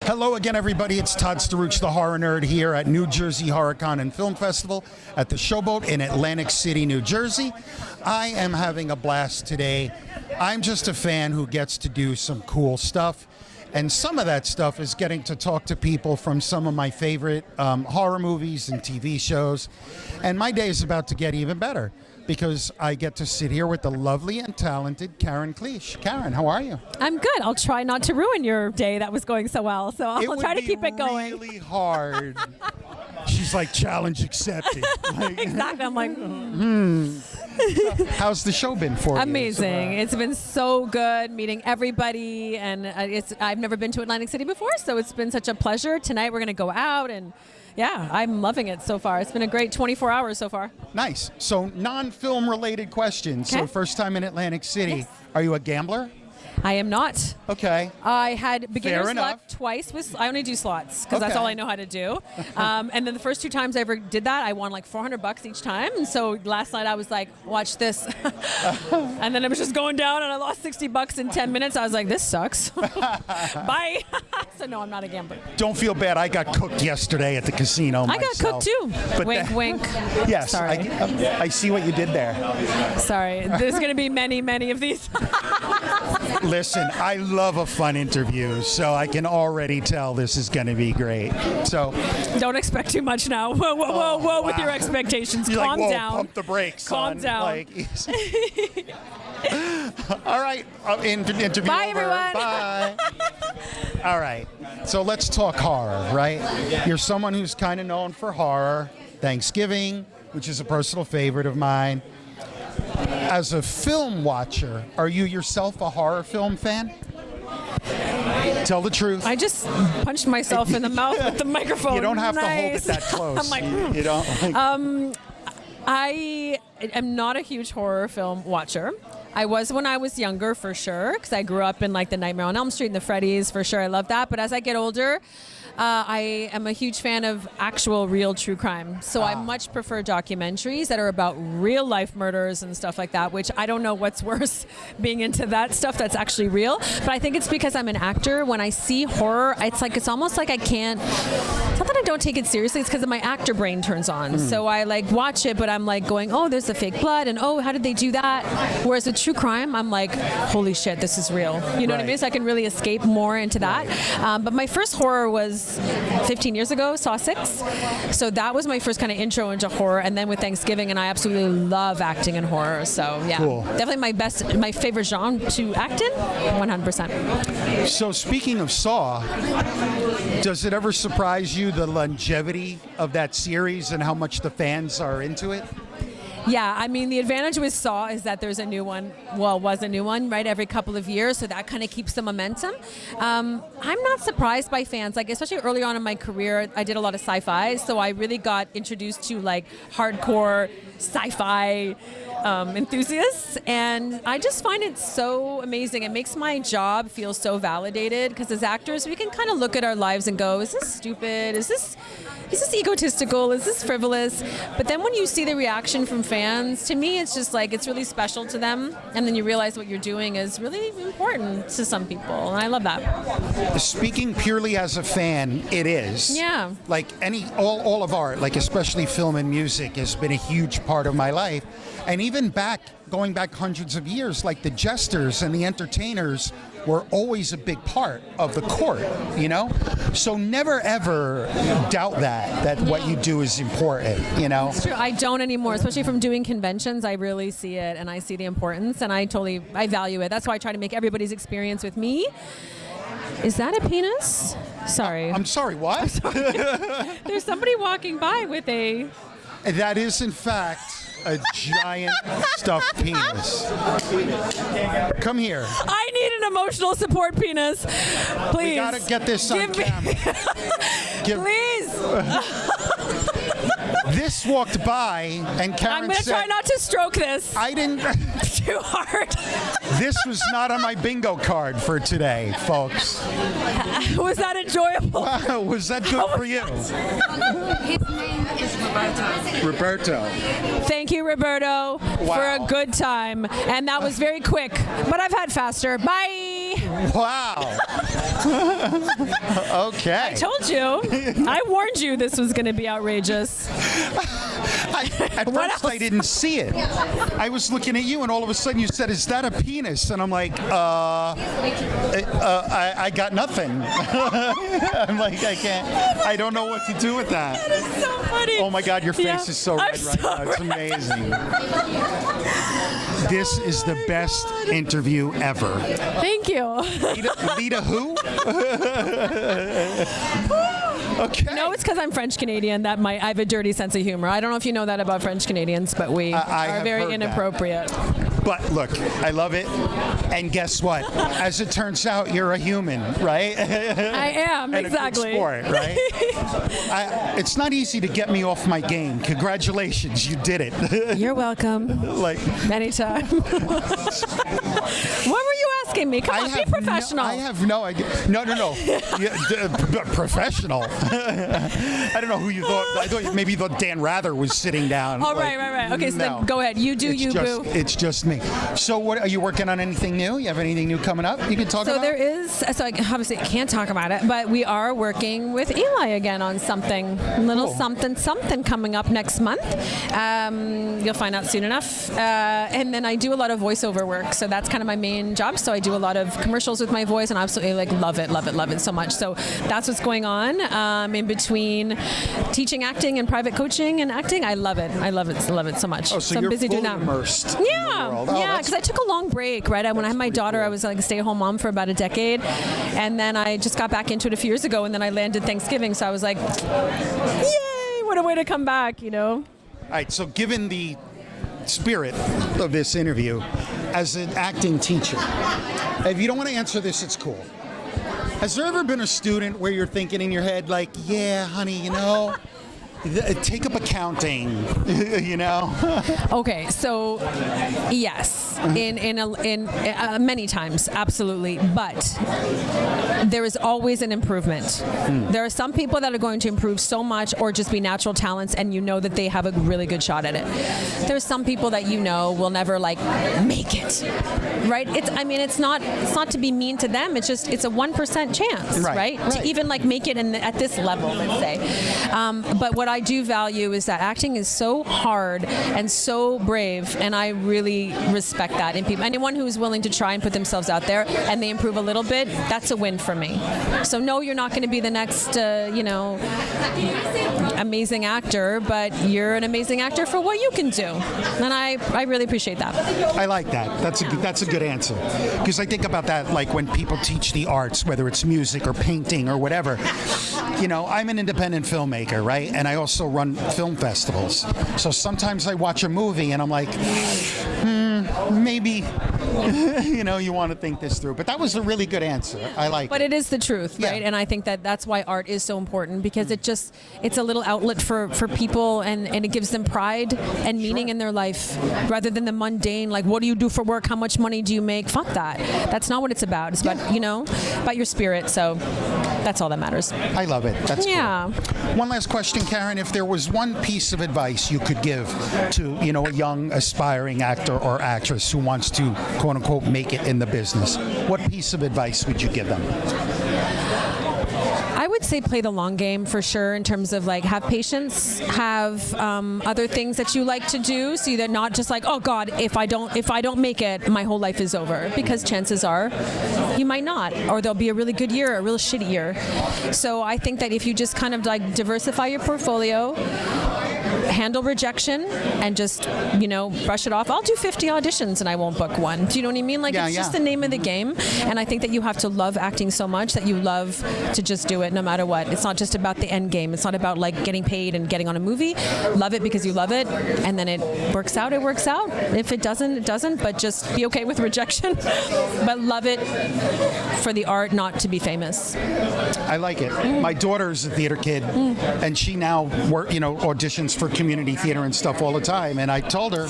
Hello again, everybody. It's Todd Staruch, the horror nerd, here at New Jersey HorrorCon and Film Festival at the Showboat in Atlantic City, New Jersey. I am having a blast today. I'm just a fan who gets to do some cool stuff. And some of that stuff is getting to talk to people from some of my favorite horror movies and TV shows. And my day is about to get even better because I get to sit here with the lovely and talented Cliche. Karen, how are you? I'm good. I'll try not to ruin your day that was going so well. So I'll try to keep it going. It would be really hard. She's like, challenge accepted. Like, exactly. I'm like, How's the show been for you? Amazing. It's been so good meeting everybody, and I've never been to Atlantic City before, so it's been such a pleasure. Tonight we're going to go out, and yeah, I'm loving it so far. It's been a great 24 hours so far. Nice. So non-film related questions. Okay. So first time in Atlantic City. Yes. Are you a gambler? I am not. Okay. I had beginner's enough. luck twice. I only do slots because that's all I know how to do. And then the first two times I ever did that, I won like $400 each time. And so last night I was like, watch this. And then it was just going down and I lost $60 in 10 minutes. I was like, this sucks. Bye. So no, I'm not a gambler. Don't feel bad. I got cooked yesterday at the casino I got cooked too. But wink, wink. Yes. Sorry. I see what you did there. Sorry. There's going to be many, many of these. Listen, I love a fun interview, so I can already tell this is going to be great. So don't expect too much now. Whoa, whoa, whoa, whoa! With your expectations, You're calm like, whoa, down. Pump the brakes. Calm down. Like, all right, interview Bye, over. everyone. Bye. All right, so let's talk horror, right? You're someone who's kind of known for horror. Thanksgiving, which is a personal favorite of mine. As a film watcher, are you yourself a horror film fan? Tell the truth. I just punched myself in the mouth with the microphone. You don't have to hold it Nice. that close. I'm like, you don't. Like, I am not a huge horror film watcher. I was when I was younger, for sure, because I grew up in like the Nightmare on Elm Street and the Freddy's, for sure. I love that. But as I get older, I am a huge fan of actual real true crime. So I much prefer documentaries that are about real life murders and stuff like that, which I don't know what's worse, being into that stuff that's actually real. But I think it's because I'm an actor. When I see horror, it's almost like I can't, it's not that I don't take it seriously, it's because my actor brain turns on. So I like watch it, but I'm like going, oh, there's the fake blood, and oh, how did they do that? Whereas with true crime, I'm like, holy shit, this is real. You know what I mean? So I can really escape more into that. But my first horror was 15 years ago, Saw 6. So that was my first kind of intro into horror, and then with Thanksgiving, and I absolutely love acting in horror. So yeah, cool. Definitely my favorite genre to act in, 100%. So speaking of Saw, does it ever surprise you the longevity of that series and how much the fans are into it? Yeah, I mean, the advantage with Saw is that there's a new one, was a new one, right, every couple of years, so that kind of keeps the momentum. I'm not surprised by fans, like, especially early on in my career, I did a lot of sci-fi, so I really got introduced to, like, hardcore sci-fi enthusiasts, and I just find it so amazing. It makes my job feel so validated, because as actors, we can kind of look at our lives and go, is this stupid? Is this egotistical? Is this frivolous? But then when you see the reaction from fans, to me, it's just like, it's really special to them. And then you realize what you're doing is really important to some people. And I love that. Speaking purely as a fan, it is. Yeah. Like all of art, like especially film and music, has been a huge part of my life. And even going back hundreds of years, like the jesters and the entertainers were always a big part of the court, you know? So never ever doubt that what you do is important, you know? It's true. I don't anymore, especially from doing conventions. I really see it, and I see the importance, and I value it. That's why I try to make everybody's experience with me. Is that a penis? Sorry. I'm sorry, what? I'm sorry. There's somebody walking by with a... That is, in fact, a giant stuffed penis. Come here. I need an emotional support penis. Please. We gotta get this on camera. Please. This walked by, and Karen I'm going to try not to stroke this. I didn't. Too hard. This was not on my bingo card for today, folks. Was that enjoyable? Wow, was that good for you? His name is Roberto. Roberto. Thank you, Roberto, for a good time. And that was very quick, but I've had faster. Bye. Wow. Okay. I told you. I warned you this was going to be outrageous. At first, I didn't see it. I was looking at you, and all of a sudden you said, "Is that a penis?" And I'm like, I got nothing. I'm like, I can't. I don't know what to do with that. That is so funny. Oh my God, your face is so red right now. It's amazing. This is the best interview ever. Thank you. Lita who? Okay. No, it's because I'm French Canadian. That I have a dirty sense of humor. I don't know if you know that about French Canadians, but we are very inappropriate. But look, I love it. And guess what? As it turns out, you're a human, right? I am, and exactly. A good sport, right? It's not easy to get me off my game. Congratulations, you did it. You're welcome. Like anytime. What were you asking me? Come on, be professional. I have no idea. No. Professional. I don't know who you thought. I thought maybe you thought Dan Rather was sitting down. Oh, right. Okay, so then go ahead. You do you, boo. It's just me. So, what are you working on? Anything new? You have anything new coming up? You can talk about. So there is. So I obviously can't talk about it, but we are working with Eli again on something, something coming up next month. You'll find out soon enough. And then I do a lot of voiceover work, so that's kind of my main job. So I do a lot of commercials with my voice, and I absolutely love it so much. So that's what's going on in between teaching acting and private coaching and acting. I love it so much. Oh, so you're I'm busy doing that. Immersed. Yeah, because I took a long break, right? When I had my daughter, I was like a stay-at-home mom for about a decade, and then I just got back into it a few years ago, and then I landed Thanksgiving, so I was like, yay, what a way to come back, All right, so given the spirit of this interview, as an acting teacher, if you don't want to answer this, it's cool. Has there ever been a student where you're thinking in your head, like, yeah, honey, take up accounting, Okay, so yes, in many times, absolutely, but there is always an improvement. There are some people that are going to improve so much, or just be natural talents, and that they have a really good shot at it. There's some people that will never make it, right? It's not to be mean to them. It's just it's a 1% chance, right? To even make it at this level, let's say. But what I do value is that acting is so hard and so brave, and I really respect that in people. Anyone who's willing to try and put themselves out there and they improve a little bit, that's a win for me. So no, you're not going to be the next, amazing actor, but you're an amazing actor for what you can do, and I really appreciate that. I like that. That's a good answer, because I think about that when people teach the arts, whether it's music or painting or whatever. I'm an independent filmmaker, right? And I also run film festivals. So sometimes I watch a movie and I'm like, maybe, you want to think this through. But that was a really good answer. I like it. But it is the truth, right? And I think that's why art is so important, because it's a little outlet for people, and it gives them pride and meaning in their life, rather than the mundane, what do you do for work? How much money do you make? Fuck that. That's not what it's about. It's about, about your spirit. So that's all that matters. I love it. That's cool. One last question, Karen. If there was one piece of advice you could give to, a young aspiring actor or actress who wants to, quote unquote, make it in the business, what piece of advice would you give them? I would say play the long game for sure, in terms of have patience, have other things that you like to do, so that not just oh God, if I don't make it, my whole life is over, because chances are you might not, or there'll be a really good year, a real shitty year. So I think that if you just kind of diversify your portfolio, handle rejection, and just brush it off. I'll do 50 auditions and I won't book one. Do you know what I mean? It's just the name of the game, and I think that you have to love acting so much that you love to just do it no matter what. It's not just about the end game. It's not about getting paid and getting on a movie. Love it because you love it, and then it works out. If it doesn't, it doesn't. But just be okay with rejection. But love it for the art, not to be famous. I like it. My daughter's a theater kid, and she now auditions for for community theater and stuff all the time, and I told her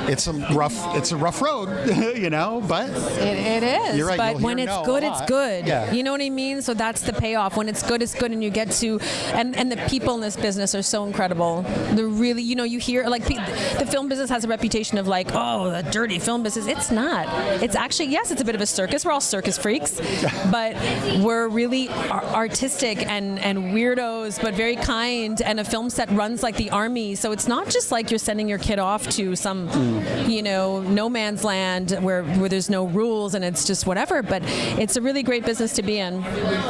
it's a rough road, but it is. You're right, but you'll when hear it's no good, a it's lot. good. Yeah. You know what I mean? So that's the payoff. When it's good, and you get to, and the people in this business are so incredible. They're really, you hear like the film business has a reputation of like, oh, the dirty film business. It's not. It's actually, yes, it's a bit of a circus. We're all circus freaks, but we're really artistic and weirdos, but very kind. And a film set runs like the army, so it's not just like you're sending your kid off to some, no man's land where there's no rules and it's just whatever. But it's a really great business to be in.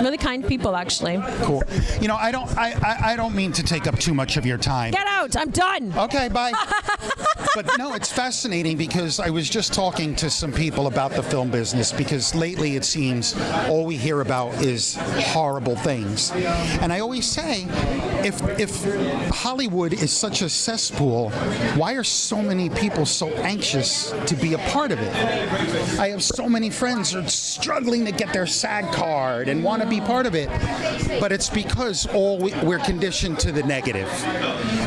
Really kind people, actually. Cool. I don't mean to take up too much of your time. Get out! I'm done. Okay, bye. But no, it's fascinating because I was just talking to some people about the film business, because lately it seems all we hear about is horrible things. And I always say, if Hollywood is such a cesspool, why are so many people so anxious to be a part of it? I have so many friends who are struggling to get their SAG card and want to be part of it, but it's because we're conditioned to the negative.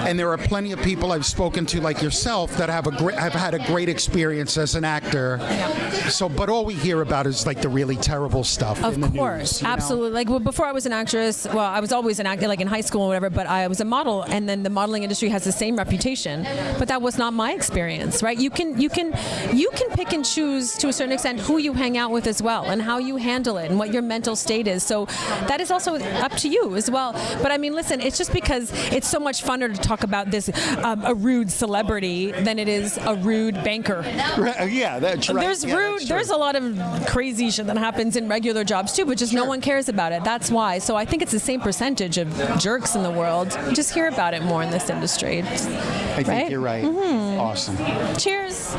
And there are plenty of people I've spoken to, like yourself, that have had a great experience as an actor. Yeah. So, but all we hear about is like the really terrible stuff in the news. Of course, you know? absolutely. Like before I was an actress, well, I was always an actor, like in high school or whatever. But I was a model, and then the modeling industry has the same reputation. But that was not my experience, right? You can pick and choose to a certain extent who you hang out with as well, and how you handle it, and what your mental state is. So that is also up to you as well. But I mean, listen, it's just because it's so much funner to talk about this a rude celebrity than it is a rude banker. Right, yeah, that's right. There's rude. There's a lot of crazy shit that happens in regular jobs too, but just no one cares about it. That's why. So I think it's the same percentage of jerks in the world. You just hear about it more in this industry. I think you're right. Mm-hmm. Awesome. Cheers.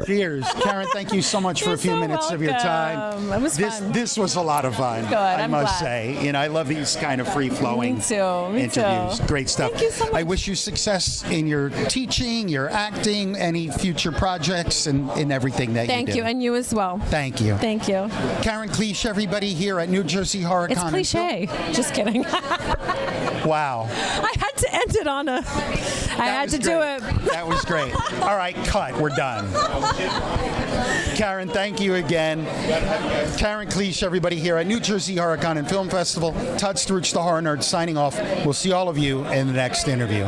Cheers. Karen, thank you so much for You're a few so minutes of your time. welcome. It was fun. This was a lot of fun. Good, I I'm must glad. say. I love these kind of free-flowing Me too. interviews. Great stuff. Thank you so much. I wish you success in your teaching, your acting, any future projects, and in everything that you do. Thank you, and you as well. Thank you. Thank you. Karen Cliche, everybody here at New Jersey Horror It's Con. cliche. Just kidding. Wow. I had to end it on a. I had to do it. That was great. All right, cut. We're done. Karen, thank you again. Karen Cliche, everybody here at New Jersey Horror Con and Film Festival. Todd Struch, the Horror Nerd, signing off. We'll see all of you in the next interview.